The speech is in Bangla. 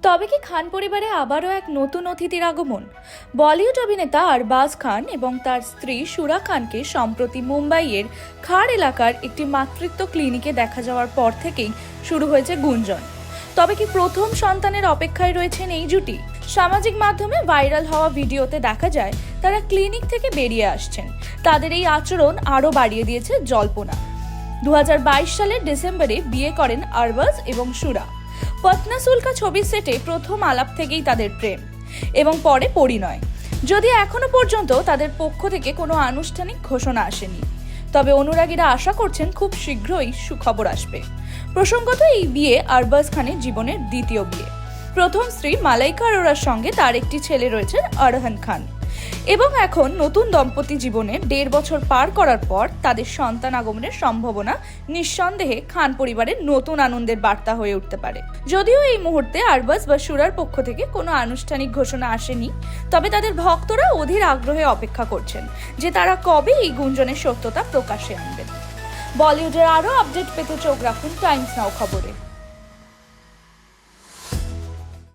তবে কি খান পরিবারে আবারও এক নতুন অতিথির আগমন? বলিউড অভিনেতা আরবাজ খান এবং তার স্ত্রী সুরা খানকে সম্প্রতি মুম্বাইয়ের খাড় এলাকার একটি মাতৃত্ব ক্লিনিকে দেখা যাওয়ার পর থেকেই শুরু হয়েছে গুঞ্জন। তবে কি প্রথম সন্তানের অপেক্ষায় রয়েছেন এই জুটি? সামাজিক মাধ্যমে ভাইরাল হওয়া ভিডিওতে দেখা যায় তারা ক্লিনিক থেকে বেরিয়ে আসছেন। তাদের এই আচরণ আরও বাড়িয়ে দিয়েছে জল্পনা। 2022 সালের ডিসেম্বরে বিয়ে করেন আরবাজ এবং সুরা। পত্না সুলকা ছবির সেটে প্রথম আলাপ থেকেই তাদের প্রেম এবং পরে পরিণয়, যদিও এখনো পর্যন্ত তাদের পক্ষ থেকে কোনো আনুষ্ঠানিক ঘোষণা আসেনি। তবে অনুরাগীরা আশা করছেন খুব শীঘ্রই সুখবর আসবে। প্রসঙ্গত, এই বিয়ে আরবাজ খানের জীবনের দ্বিতীয় বিয়ে। প্রথম স্ত্রী মালাইকা আরোরার সঙ্গে তার একটি ছেলে রয়েছে আরহান খান, এবং এখন নতুন দম্পতি জীবনে 1.5 বছর পার করার পর তাদের সন্তান আগমনের সম্ভাবনা নিঃসন্দেহে খান পরিবারের নতুন আনন্দের বার্তা হয়ে উঠতে পারে। যদিও এই মুহূর্তে আরবাজ বা সুরার পক্ষ থেকে কোনো আনুষ্ঠানিক ঘোষণা আসেনি, তবে তাদের ভক্তরা অধীর আগ্রহে অপেক্ষা করছেন যে তারা কবে এই গুঞ্জনের সত্যতা প্রকাশ্যে আনবেন। বলিউডের আরও আপডেট পেতে চোখ রাখুন টাইমস নাও খবরে।